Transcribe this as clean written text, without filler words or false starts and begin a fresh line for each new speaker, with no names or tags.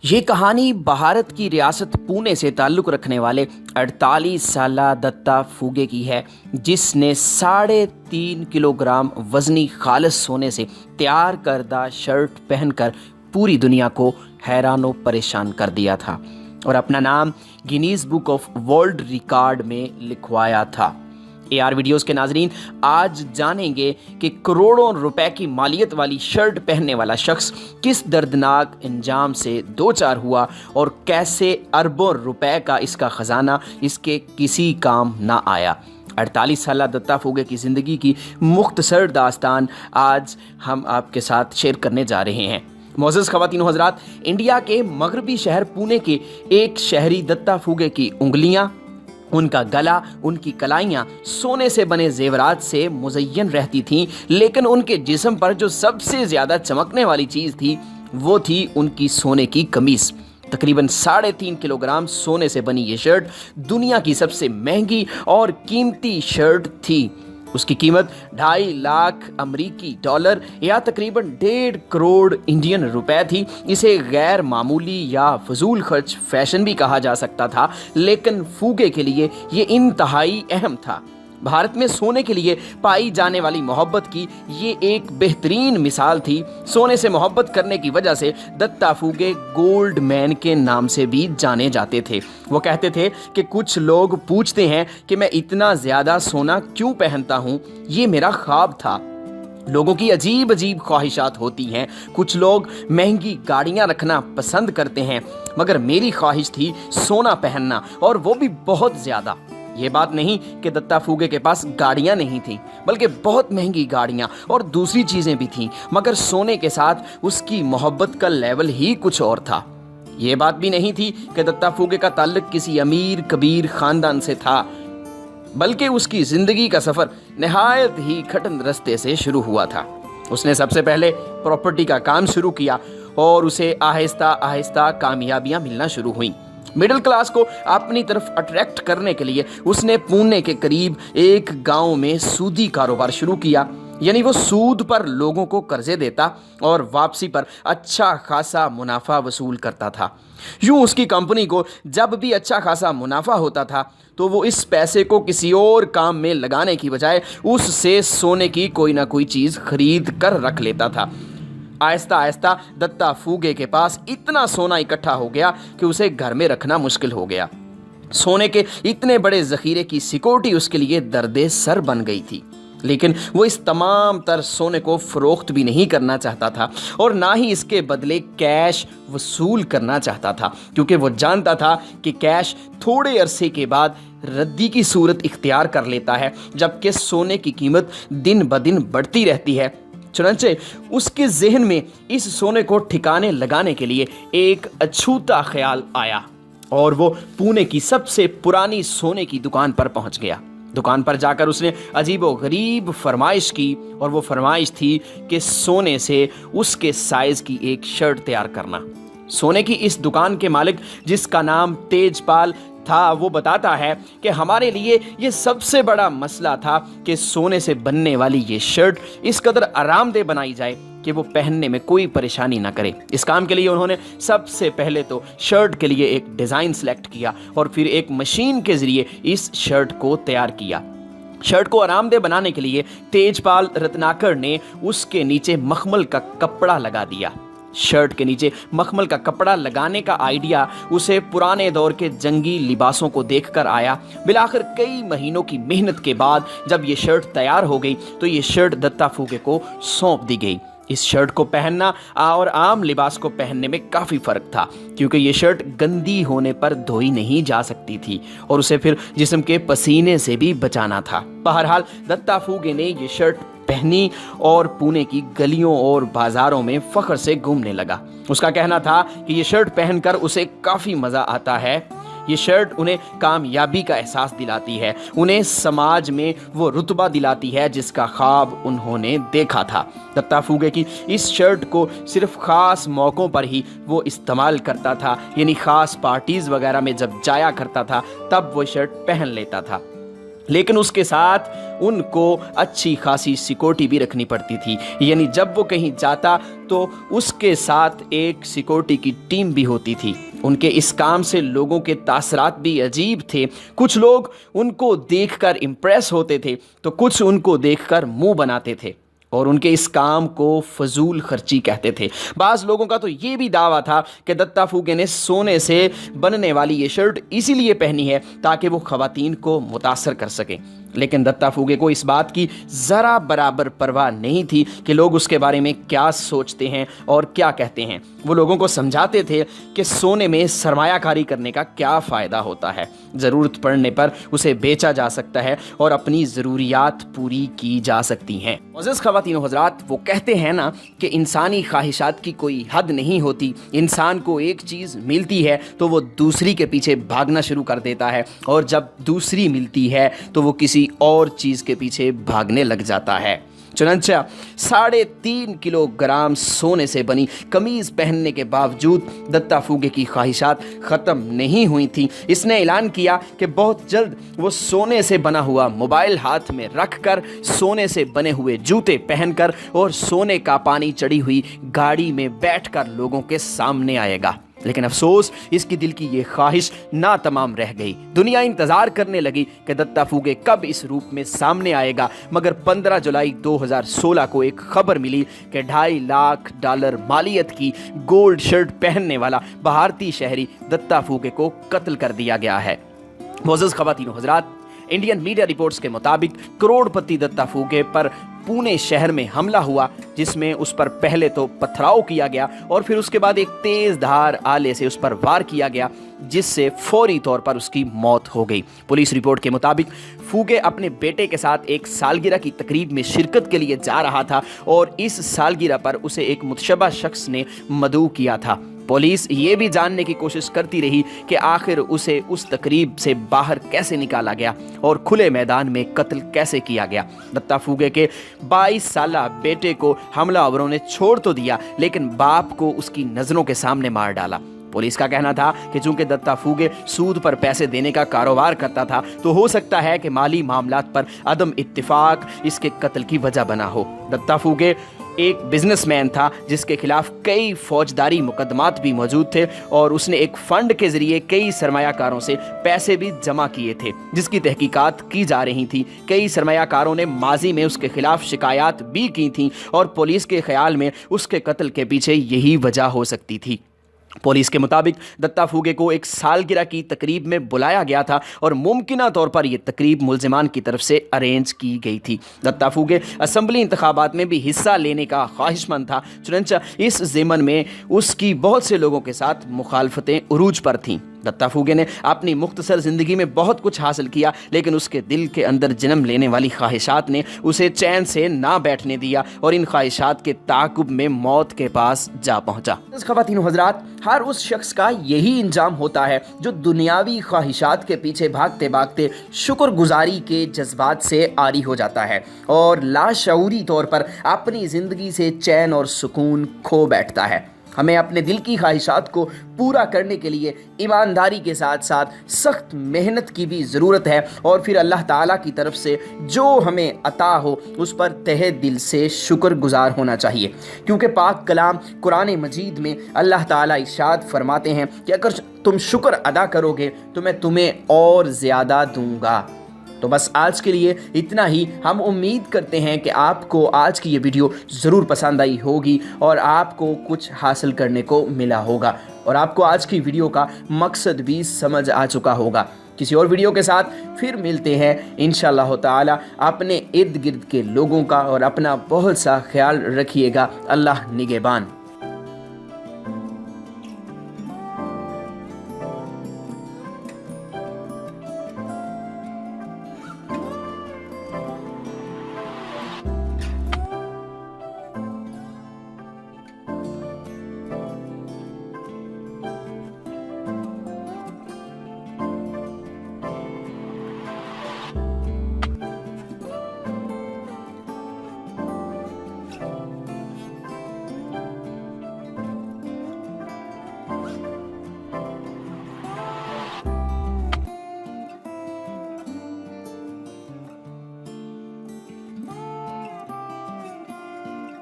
یہ کہانی بھارت کی ریاست پونے سے تعلق رکھنے والے 48 سالہ دتا پھوگے کی ہے، جس نے 3.5 کلو گرام وزنی خالص سونے سے تیار کردہ شرٹ پہن کر پوری دنیا کو حیران و پریشان کر دیا تھا اور اپنا نام Guinness book of world record میں لکھوایا تھا۔ AR ویڈیوز کے ناظرین، آج جانیں گے کہ کروڑوں روپے کی مالیت والی شرٹ پہننے والا شخص کس دردناک انجام سے دوچار ہوا اور کیسے اربوں روپے کا اس کا خزانہ اس کے کسی کام نہ آیا۔ 48 سالہ دتا پھوگے کی زندگی کی مختصر داستان آج ہم آپ کے ساتھ شیئر کرنے جا رہے ہیں۔ معزز خواتین و حضرات، انڈیا کے مغربی شہر پونے کے ایک شہری دتا پھوگے کی انگلیاں، ان کا گلا، ان کی کلائیاں سونے سے بنے زیورات سے مزین رہتی تھیں، لیکن ان کے جسم پر جو سب سے زیادہ چمکنے والی چیز تھی وہ تھی ان کی سونے کی قمیص۔ تقریباً 3.5 کلو گرام سونے سے بنی یہ شرٹ دنیا کی سب سے مہنگی اور قیمتی شرٹ تھی۔ اس کی قیمت 2.5 لاکھ امریکی ڈالر یا تقریباً 1.5 کروڑ انڈین روپے تھی۔ اسے غیر معمولی یا فضول خرچ فیشن بھی کہا جا سکتا تھا، لیکن پھوگے کے لیے یہ انتہائی اہم تھا۔ بھارت میں سونے کے لیے پائی جانے والی محبت کی یہ ایک بہترین مثال تھی۔ سونے سے محبت کرنے کی وجہ سے دتا پھوگے گولڈ مین کے نام سے بھی جانے جاتے تھے۔ وہ کہتے تھے کہ کچھ لوگ پوچھتے ہیں کہ میں اتنا زیادہ سونا کیوں پہنتا ہوں، یہ میرا خواب تھا۔ لوگوں کی عجیب عجیب خواہشات ہوتی ہیں، کچھ لوگ مہنگی گاڑیاں رکھنا پسند کرتے ہیں، مگر میری خواہش تھی سونا پہننا، اور وہ بھی بہت زیادہ۔ یہ بات نہیں کہ دتا پھوگے کے پاس گاڑیاں نہیں تھیں، بلکہ بہت مہنگی گاڑیاں اور دوسری چیزیں بھی تھیں، مگر سونے کے ساتھ اس کی محبت کا لیول ہی کچھ اور تھا۔ یہ بات بھی نہیں تھی کہ دتا پھوگے کا تعلق کسی امیر کبیر خاندان سے تھا، بلکہ اس کی زندگی کا سفر نہایت ہی کھٹن رستے سے شروع ہوا تھا۔ اس نے سب سے پہلے پراپرٹی کا کام شروع کیا اور اسے آہستہ آہستہ کامیابیاں ملنا شروع ہوئیں۔ مڈل کلاس کو اپنی طرف اٹریکٹ کرنے کے لیے اس نے پونے کے قریب ایک گاؤں میں سودی کاروبار شروع کیا، یعنی وہ سود پر لوگوں کو قرضے دیتا اور واپسی پر اچھا خاصا منافع وصول کرتا تھا۔ یوں اس کی کمپنی کو جب بھی اچھا خاصا منافع ہوتا تھا تو وہ اس پیسے کو کسی اور کام میں لگانے کی بجائے اس سے سونے کی کوئی نہ کوئی چیز خرید کر رکھ لیتا تھا۔ آہستہ آہستہ دتا پھوگے کے پاس اتنا سونا اکٹھا ہو گیا کہ اسے گھر میں رکھنا مشکل ہو گیا۔ سونے کے اتنے بڑے ذخیرے کی سیکورٹی اس کے لیے درد سر بن گئی تھی، لیکن وہ اس تمام تر سونے کو فروخت بھی نہیں کرنا چاہتا تھا اور نہ ہی اس کے بدلے کیش وصول کرنا چاہتا تھا، کیونکہ وہ جانتا تھا کہ کیش تھوڑے عرصے کے بعد ردی کی صورت اختیار کر لیتا ہے، جبکہ سونے کی قیمت دن بدن بڑھتی رہتی ہے۔ چنانچہ اس کے ذہن میں اس سونے کو ٹھکانے لگانے کے لیے ایک اچھوتا خیال آیا اور وہ پونے کی سب سے پرانی سونے کی دکان پر پہنچ گیا۔ دکان پر جا کر اس نے عجیب و غریب فرمائش کی، اور وہ فرمائش تھی کہ سونے سے اس کے سائز کی ایک شرٹ تیار کرنا۔ سونے کی اس دکان کے مالک، جس کا نام تیج پال تھا، وہ بتاتا ہے کہ ہمارے لیے یہ سب سے بڑا مسئلہ تھا کہ سونے سے بننے والی یہ شرٹ اس قدر آرام دہ بنائی جائے کہ وہ پہننے میں کوئی پریشانی نہ کرے۔ اس کام کے لیے انہوں نے سب سے پہلے تو شرٹ کے لیے ایک ڈیزائن سلیکٹ کیا اور پھر ایک مشین کے ذریعے اس شرٹ کو تیار کیا۔ شرٹ کو آرام دہ بنانے کے لیے تیج پال رتناکر نے اس کے نیچے مخمل کا کپڑا لگا دیا۔ شرٹ کے نیچے مخمل کا کپڑا لگانے کا آئیڈیا اسے پرانے دور کے جنگی لباسوں کو دیکھ کر آیا۔ بالآخر کئی مہینوں کی محنت کے بعد جب یہ شرٹ تیار ہو گئی تو یہ شرٹ دتا پھوگے کو سونپ دی گئی۔ اس شرٹ کو پہننا اور عام لباس کو پہننے میں کافی فرق تھا، کیونکہ یہ شرٹ گندی ہونے پر دھوئی نہیں جا سکتی تھی اور اسے پھر جسم کے پسینے سے بھی بچانا تھا۔ بہرحال دتا پھوگے نے یہ شرٹ پہنی اور پونے کی گلیوں اور بازاروں میں فخر سے گھومنے لگا۔ اس کا کہنا تھا کہ یہ شرٹ پہن کر اسے کافی مزہ آتا ہے۔ یہ شرٹ انہیں کامیابی کا احساس دلاتی ہے، انہیں سماج میں وہ رتبہ دلاتی ہے جس کا خواب انہوں نے دیکھا تھا۔ دتا پھوگے کی اس شرٹ کو صرف خاص موقعوں پر ہی وہ استعمال کرتا تھا، یعنی خاص پارٹیز وغیرہ میں جب جایا کرتا تھا تب وہ شرٹ پہن لیتا تھا۔ लेकिन उसके साथ उनको अच्छी खासी सिक्योरिटी भी रखनी पड़ती थी, यानी जब वो कहीं जाता तो उसके साथ एक सिक्योरिटी की टीम भी होती थी। उनके इस काम से लोगों के तासरात भी अजीब थे। कुछ लोग उनको देखकर इम्प्रेस होते थे तो कुछ उनको देखकर मुंह बनाते थे और उनके इस काम को फजूल खर्ची कहते थे। बाज़ लोगों का तो ये भी दावा था कि दत्ता फूगे ने सोने से बनने वाली ये शर्ट इसीलिए पहनी है ताकि वो ख़वातीन को मुतासर कर सकें, लेकिन दत्ता फूगे को इस बात की ज़रा बराबर परवाह नहीं थी कि लोग उसके बारे में क्या सोचते हैं और क्या कहते हैं। वो लोगों को समझाते थे कि सोने में सरमायाकारी करने का क्या फ़ायदा होता है, ज़रूरत पड़ने पर उसे बेचा जा सकता है और अपनी ज़रूरियात पूरी की जा सकती हैं। मुअज़्ज़ज़ ख़वातीन व हज़रात, वो कहते हैं ना कि इंसानी ख्वाहिशात की कोई हद नहीं होती। इंसान को एक चीज़ मिलती है तो वो दूसरी के पीछे भागना शुरू कर देता है, और जब दूसरी मिलती है तो वो किसी और चीज़ के पीछे भागने लग जाता है। चुनांचे 3.5 किलोग्राम सोने से बनी कमीज़ पहनने के बावजूद दत्ता फूगे की ख्वाहिशात ख़त्म नहीं हुई थी। इसने ऐलान किया कि बहुत जल्द वो सोने से बना हुआ मोबाइल हाथ में रखकर, सोने से बने हुए जूते पहनकर और सोने का पानी चढ़ी हुई गाड़ी में बैठकर लोगों के सामने आएगा। लेकिन अफसोस, इसकी दिल की ये ख्वाहिश ना तमाम रह गई। दुनिया इंतज़ार करने लगी कि दत्ता फूगे कब इस रूप में सामने आएगा, मगर 15 जुलाई 2016 को एक खबर मिली कि $2.5 लाख मालियत की गोल्ड शर्ट पहनने वाला भारतीय शहरी दत्ता फूगे को कत्ल कर दिया गया है। मुअज़्ज़ज़ ख़वातीन व हज़रात, इंडियन मीडिया रिपोर्ट्स के मुताबिक करोड़पति दत्ता फूगे पर पुणे शहर में हमला हुआ, जिसमें उस पर पहले तो पथराव किया गया और फिर उसके बाद एक तेज धार आले से उस पर वार किया गया, जिससे फौरी तौर पर उसकी मौत हो गई। पुलिस रिपोर्ट के मुताबिक फूगे अपने बेटे के साथ एक सालगिरह की तकरीब में शिरकत के लिए जा रहा था और इस सालगिरह पर उसे एक मुतशब्बह शख्स ने मदऊ किया था। पुलिस ये भी जानने की कोशिश करती रही कि आखिर उसे उस तकरीब से बाहर कैसे निकाला गया और खुले मैदान में कत्ल कैसे किया गया। दत्ता फूगे के 22 साला बेटे को हमलावरों ने छोड़ तो दिया, लेकिन बाप को उसकी नज़रों के सामने मार डाला। पुलिस का कहना था कि चूंकि दत्ता फूगे सूद पर पैसे देने का कारोबार करता था, तो हो सकता है कि माली मामलात पर अदम इत्तिफाक इसके कत्ल की वजह बना हो। दत्ता फूगे एक बिजनेसमैन था जिसके खिलाफ कई फौजदारी मुकदमात भी मौजूद थे और उसने एक फंड के जरिए कई सरमायाकारों से पैसे भी जमा किए थे, जिसकी तहकीकात की जा रही थी। कई सरमायाकारों ने माजी में उसके खिलाफ शिकायत भी की थी और पुलिस के ख्याल में उसके कत्ल के पीछे यही वजह हो सकती थी। पुलिस के मुताबिक दत्ता फूगे को एक सालगिरह की तकरीब में बुलाया गया था और मुमकिना तौर पर यह तकरीब मुल्जिमान की तरफ से अरेंज की गई थी। दत्ता फूगे असम्बली इंतखाबात में भी हिस्सा लेने का ख्वाहिशमंद था, चुनांचे इस ज़िमन में उसकी बहुत से लोगों के साथ मुखालफतें उरूज पर थीं। दत्ता फूगे ने अपनी मुख्तसर ज़िंदगी में बहुत कुछ हासिल किया, लेकिन उसके दिल के अंदर जन्म लेने वाली ख्वाहिशात ने उसे चैन से ना बैठने दिया और इन ख्वाहिशात के ताक़ुब में मौत के पास जा पहुंचा। ख़वातीन व हज़रात, हर उस शख्स का यही इंजाम होता है जो दुनियावी ख्वाहिशात के पीछे भागते भागते शुक्रगुजारी के जज्बात से आरी हो जाता है और लाशऊरी तौर पर अपनी ज़िंदगी से चैन और सुकून खो बैठता है। हमें अपने दिल की ख्वाहिशात को पूरा करने के लिए ईमानदारी के साथ साथ सख्त मेहनत की भी ज़रूरत है और फिर अल्लाह ताला की तरफ से जो हमें अता हो उस पर तहे दिल से शुक्रगुजार होना चाहिए, क्योंकि पाक कलाम कुरान मजीद में अल्लाह ताला इरशाद फरमाते हैं कि अगर तुम शुक्र अदा करोगे तो मैं तुम्हें और ज़्यादा दूंगा। तो बस आज के लिए इतना ही। हम उम्मीद करते हैं कि आपको आज की ये वीडियो ज़रूर पसंद आई होगी और आपको कुछ हासिल करने को मिला होगा और आपको आज की वीडियो का मकसद भी समझ आ चुका होगा। किसी और वीडियो के साथ फिर मिलते हैं इंशाअल्लाह ताला। अपने इर्द गिर्द के लोगों का और अपना बहुत सा ख्याल रखिएगा। अल्लाह निगहबान।